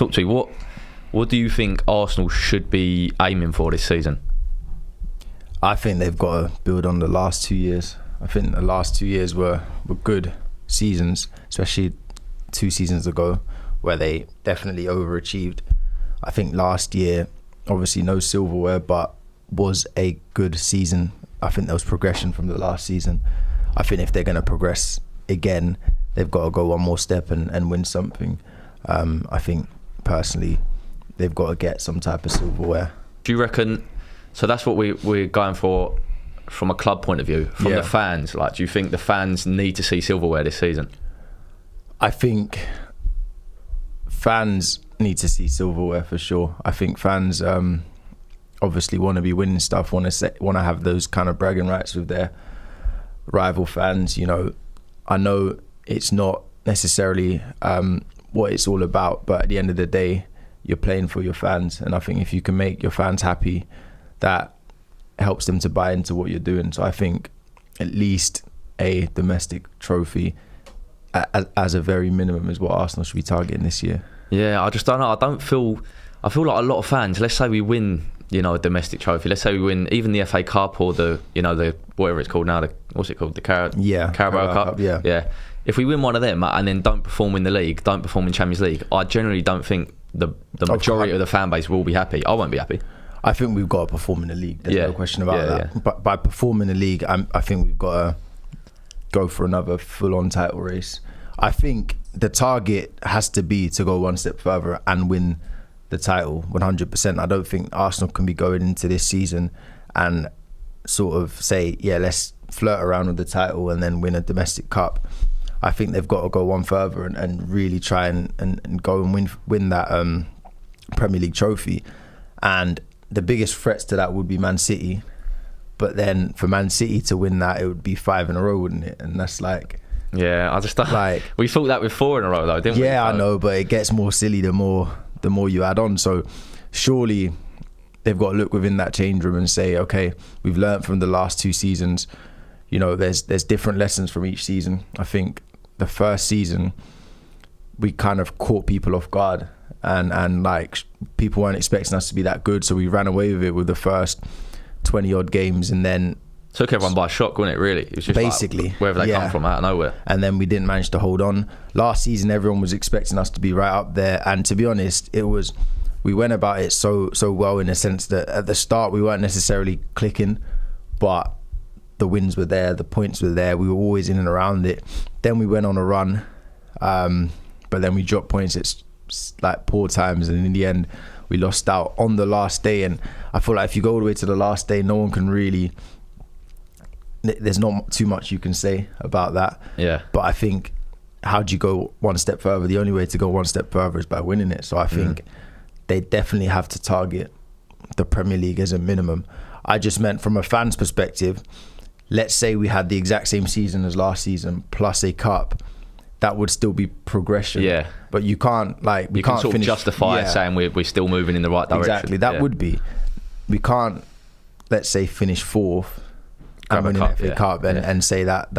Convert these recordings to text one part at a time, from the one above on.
talk to me. What do you think Arsenal should be aiming for this season? I think they've got to build on the last 2 years. I think the last 2 years were good seasons, especially 2 seasons ago, where they definitely overachieved. I think last year, obviously no silverware, but was a good season. I think there was progression from the last season. I think if they're going to progress again, they've got to go one more step and win something. I think personally, they've got to get some type of silverware. Do you reckon? So that's what we're going for from a club point of view. From the fans, like, do you think the fans need to see silverware this season? I think fans need to see silverware for sure. I think fans obviously want to be winning stuff, want to have those kind of bragging rights with their rival fans. You know, I know it's not necessarily what it's all about, but at the end of the day, you're playing for your fans, and I think if you can make your fans happy, that helps them to buy into what you're doing. So I think at least a domestic trophy as a very minimum is what Arsenal should be targeting this year. Yeah, I just don't know. I feel like a lot of fans, let's say we win, a domestic trophy, let's say we win even the FA Cup or the whatever it's called now, what's it called, the Carabao Cup. Yeah. If we win one of them and then don't perform in the league, don't perform in Champions League, I generally don't think the majority of the fan base will be happy. I won't be happy. I think we've got to perform in the league. There's no question about that. Yeah. But by performing in the league, I think we've got to go for another full-on title race. I think the target has to be to go one step further and win the title 100%. I don't think Arsenal can be going into this season and sort of say, let's flirt around with the title and then win a domestic cup. I think they've got to go one further and really try and go and win that Premier League trophy. And the biggest threats to that would be Man City. But then for Man City to win that, it would be 5 in a row, wouldn't it? And that's like... Yeah, I just like... We thought that with 4 in a row, though, didn't we? Yeah, I know, but it gets more silly the more you add on. So surely they've got to look within that change room and say, okay, we've learned from the last 2 seasons. There's different lessons from each season. I think the first season, we kind of caught people off guard. And like people weren't expecting us to be that good, so we ran away with it with the first 20 odd games, and then took everyone by shock, wasn't it? Really, it was just basically like wherever they come from, out of nowhere. And then we didn't manage to hold on. Last season, everyone was expecting us to be right up there, and to be honest, we went about it so well in the sense that at the start we weren't necessarily clicking, but the wins were there, the points were there. We were always in and around it. Then we went on a run, but then we dropped points. It's like poor times, and in the end we lost out on the last day. And I feel like if you go all the way to the last day, no one can really, there's not too much you can say about that. But I think, how do you go one step further? The only way to go one step further is by winning it. So I think they definitely have to target the Premier League as a minimum. I just meant from a fan's perspective, let's say we had the exact same season as last season plus a cup, that would still be progression. Yeah. But you can't, like, we can't sort finish, of justify saying we're still moving in the right direction. Exactly, that would be. We can't, let's say, finish 4th and win an FA Cup and say that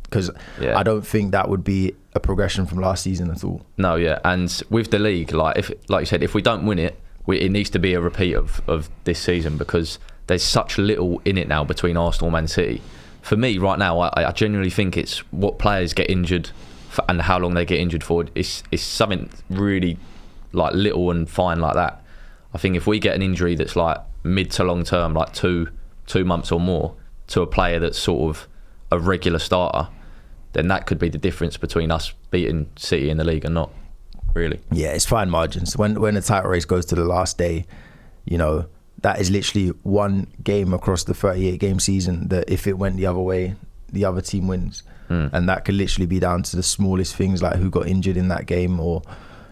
because I don't think that would be a progression from last season at all. No, and with the league, like you said, if we don't win it, it needs to be a repeat of this season, because there's such little in it now between Arsenal and Man City. For me, right now, I genuinely think it's what players get injured and how long they get injured for. It's something really like little and fine like that. I think if we get an injury that's like mid to long term, like two months or more, to a player that's sort of a regular starter, then that could be the difference between us beating City in the league and not, really. Yeah, it's fine margins. When the title race goes to the last day, that is literally one game across the 38-game season that if it went the other way, the other team wins. And that could literally be down to the smallest things, like who got injured in that game or,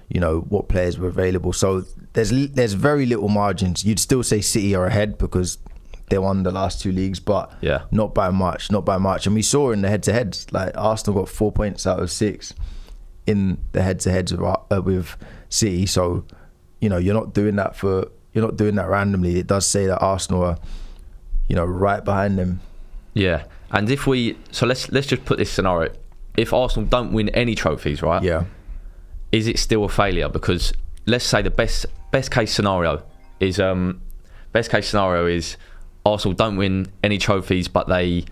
what players were available. So there's very little margins. You'd still say City are ahead because they won the last 2 leagues, but not by much. And we saw in the head-to-heads, like Arsenal got 4 points out of 6 in the head-to-heads with City. So, you're not doing that randomly. It does say that Arsenal are, right behind them. Yeah, and let's just put this scenario: if Arsenal don't win any trophies, right? Yeah. is it still a failure? Because let's say the best case scenario is Arsenal don't win any trophies, but they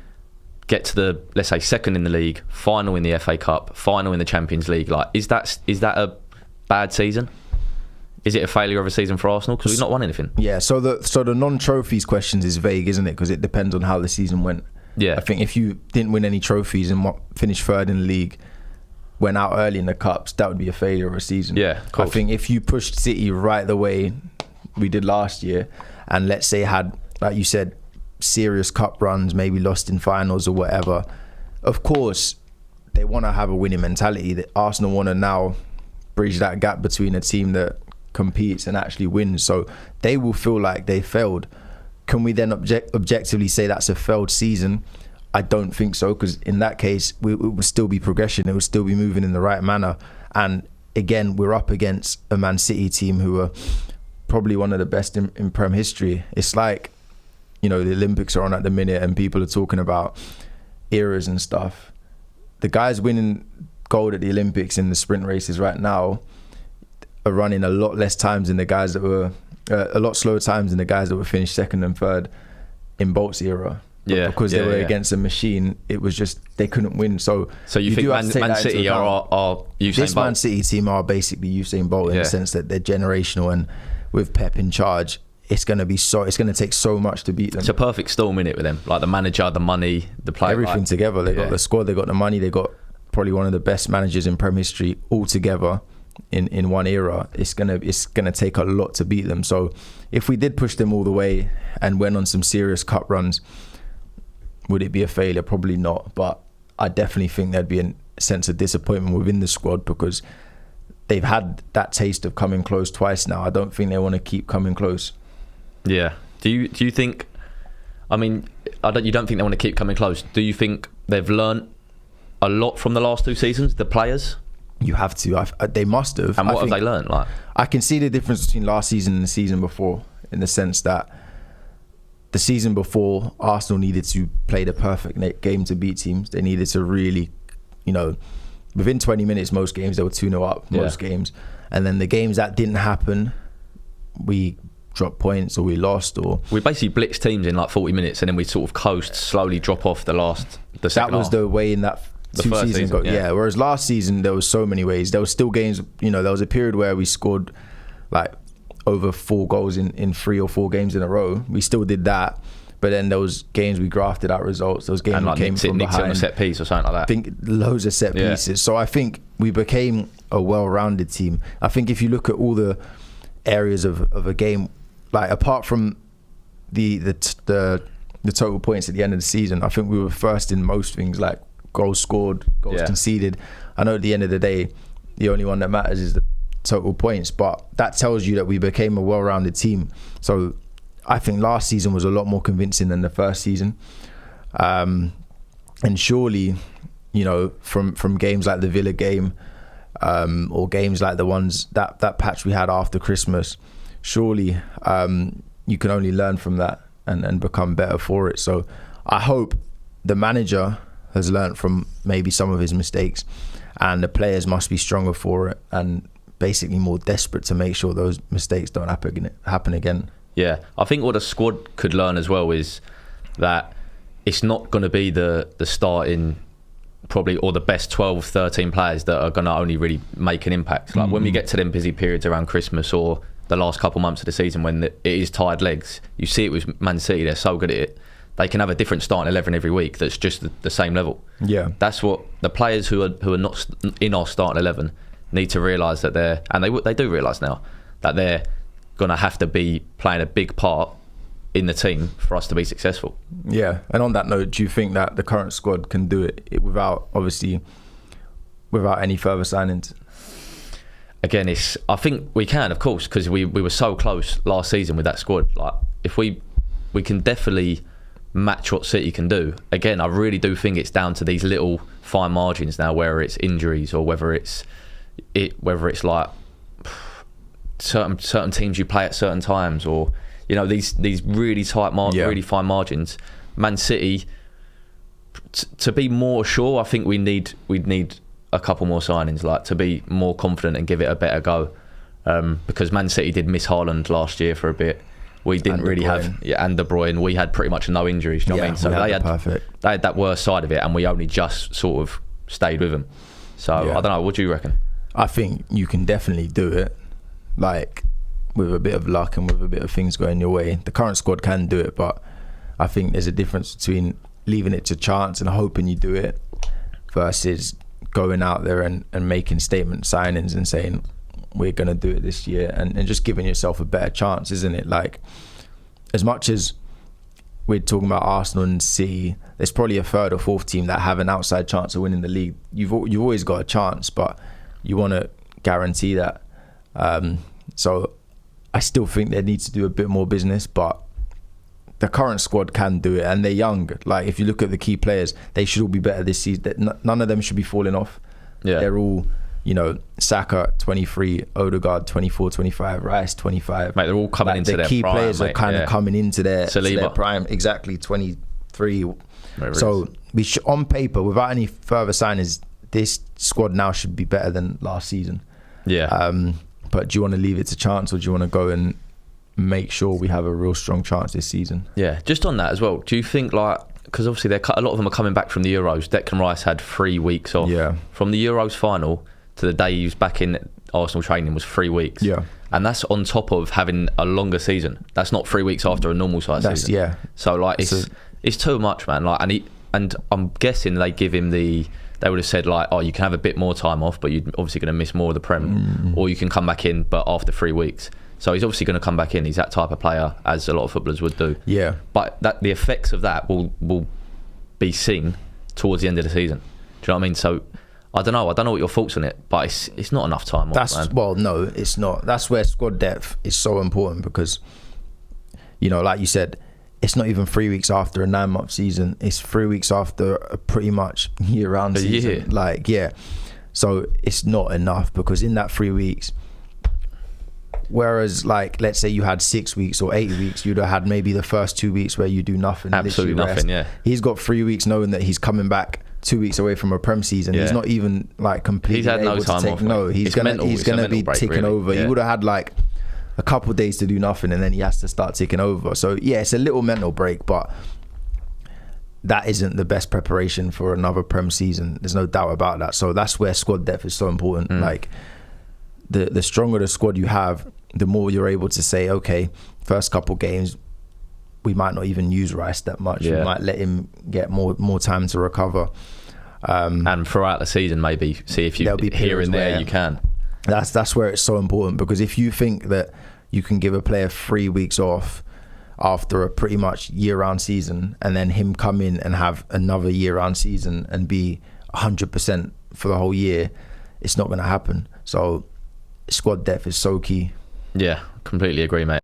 get to the, let's say, second in the league, final in the FA Cup, final in the Champions League. Like, is that a bad season? Is it a failure of a season for Arsenal? Because we've not won anything. Yeah, so the non-trophies questions is vague, isn't it? Because it depends on how the season went. Yeah. I think if you didn't win any trophies and finished third in the league, went out early in the cups, that would be a failure of a season. Yeah, of course. I think if you pushed City right the way we did last year, and let's say had, like you said, serious cup runs, maybe lost in finals or whatever, of course they want to have a winning mentality. That Arsenal want to now bridge that gap between a team that competes and actually wins, so they will feel like they failed. Can we then objectively say that's a failed season? I don't think so, because in that case it would still be progression, it would still be moving in the right manner. And again, we're up against a Man City team who are probably one of the best in Prem history. It's like, you know, the Olympics are on at the minute and people are talking about eras and stuff. The guys winning gold at the Olympics in the sprint races right now are running a lot less times than the guys that were a lot slower times than the guys that were finished second and third in Bolt's era. But because they were against a machine, it was just they couldn't win. So you think Man City are Usain this Bolt? Man City team are basically Usain Bolt in the sense that they're generational, and with Pep in charge, it's going to take so much to beat them. It's a perfect storm in it with them, like the manager, the money, the player, everything together. They got the squad, they got the money, they got probably one of the best managers in Prem history all together in one era. It's gonna take a lot to beat them. So if we did push them all the way and went on some serious cup runs, would it be a failure? Probably not, but I definitely think there'd be a sense of disappointment within the squad because they've had that taste of coming close twice now. I don't think they want to keep coming close. Yeah. Do you think? I mean, you don't think they want to keep coming close. Do you think they've learnt a lot from the last two seasons? The players. You have to. They must have. And what have they learnt? Like, I can see the difference between last season and the season before, in the sense that the season before, Arsenal needed to play the perfect game to beat teams. They needed to really, within 20 minutes, most games, they were 2-0 up, most games. And then the games that didn't happen, we dropped points or we lost. Or we basically blitzed teams in like 40 minutes and then we sort of coast, slowly drop off the second That was half. the way in that two seasons ago. Yeah. Whereas last season, there was so many ways. There was still games, there was a period where we scored like over 4 goals in 3 or 4 games in a row. We still did that, but then there was games we grafted out results. Those games we came from behind. On a set piece or something like that. I think loads of set pieces. So I think we became a well-rounded team. I think if you look at all the areas of a game, like apart from the total points at the end of the season, I think we were first in most things, like goals scored, goals conceded. I know at the end of the day, the only one that matters is the total points, but that tells you that we became a well-rounded team. So I think last season was a lot more convincing than the first season, and surely from games like the Villa game or games like the ones that patch we had after Christmas, surely you can only learn from that and become better for it. So I hope the manager has learned from maybe some of his mistakes, and the players must be stronger for it and basically more desperate to make sure those mistakes don't happen again. Yeah, I think what the squad could learn as well is that it's not going to be the starting probably or the best 12, 13 players that are going to only really make an impact. Like when we get to them busy periods around Christmas or the last couple months of the season when it is tired legs, you see it with Man City, they're so good at it. They can have a different starting 11 every week that's just the same level. Yeah, that's what the players who are not in our starting 11 need to realise that they do realise now that they're going to have to be playing a big part in the team for us to be successful. Yeah, and on that note, do you think that the current squad can do it without any further signings? Again, I think we can, of course, because we were so close last season with that squad. Like, if we can definitely match what City can do. Again, I really do think it's down to these little fine margins now, whether it's injuries or whether it's like certain teams you play at certain times, or these really tight really fine margins. Man City, to be more sure, I think we'd need a couple more signings, like to be more confident and give it a better go. Because Man City did miss Haaland last year for a bit. We didn't really have, and De Bruyne. We had pretty much no injuries. Do you know what I mean? So they had that worst side of it, and we only just sort of stayed with them. So I don't know. What do you reckon? I think you can definitely do it, like with a bit of luck and with a bit of things going your way. The current squad can do it, but I think there's a difference between leaving it to chance and hoping you do it versus going out there and making statement signings and saying we're going to do it this year and just giving yourself a better chance, isn't it? Like, as much as we're talking about Arsenal and City, there's probably a third or fourth team that have an outside chance of winning the league. You've always got a chance, but you want to guarantee that. So I still think they need to do a bit more business, but the current squad can do it, and they're young. Like, if you look at the key players, they should all be better this season. None of them should be falling off. Yeah, they're all, you know, Saka 23, Odegaard 24, 25, Rice 25. Mate, they're all coming into their prime. The key players are kind of coming into their prime. Exactly, 23. So we should, on paper, without any further signings, this squad now should be better than last season. Yeah. But do you want to leave it to chance, or do you want to go and make sure we have a real strong chance this season? Yeah, just on that as well, do you think, like, because obviously a lot of them are coming back from the Euros. Declan Rice had 3 weeks off. Yeah. From the Euros final to the day he was back in Arsenal training was 3 weeks. Yeah. And that's on top of having a longer season. That's not 3 weeks after a normal size season. Yeah. So like it's too much, man. Like, and I'm guessing they give him they would have said, like, oh, you can have a bit more time off, but you're obviously going to miss more of the Prem, or you can come back in, but after 3 weeks. So he's obviously going to come back in. He's that type of player, as a lot of footballers would do. Yeah. But the effects of that will be seen towards the end of the season. Do you know what I mean? So I don't know what your thoughts on it, but it's not enough time off, man. Well, no, it's not. That's where squad depth is so important, because, you know, like you said, it's not even 3 weeks after a 9-month season. It's 3 weeks after a pretty much year-round season. Year. Like, yeah. So it's not enough, because in that 3 weeks, whereas, like, let's say you had 6 weeks or 8 weeks, you'd have had maybe the first 2 weeks where you do nothing. Absolutely nothing, yeah. He's got 3 weeks knowing that he's coming back 2 weeks away from a Prem season. Yeah. He's not even, like, completely he's had able no time to take, off. No, he's going to be break, ticking really. over. Yeah. He would have had, like, a couple of days to do nothing, and then he has to start ticking over. So, yeah, it's a little mental break, but that isn't the best preparation for another Prem season. There's no doubt about that. So that's where squad depth is so important. Like, the stronger the squad you have, the more you're able to say, okay, first couple games, we might not even use Rice that much. Yeah. We might let him get more time to recover. And throughout the season, maybe see if you here and there you can. That's where it's so important, because if you think that you can give a player 3 weeks off after a pretty much year-round season, and then him come in and have another year-round season and be 100% for the whole year, it's not going to happen. So squad depth is so key. Yeah, completely agree, mate.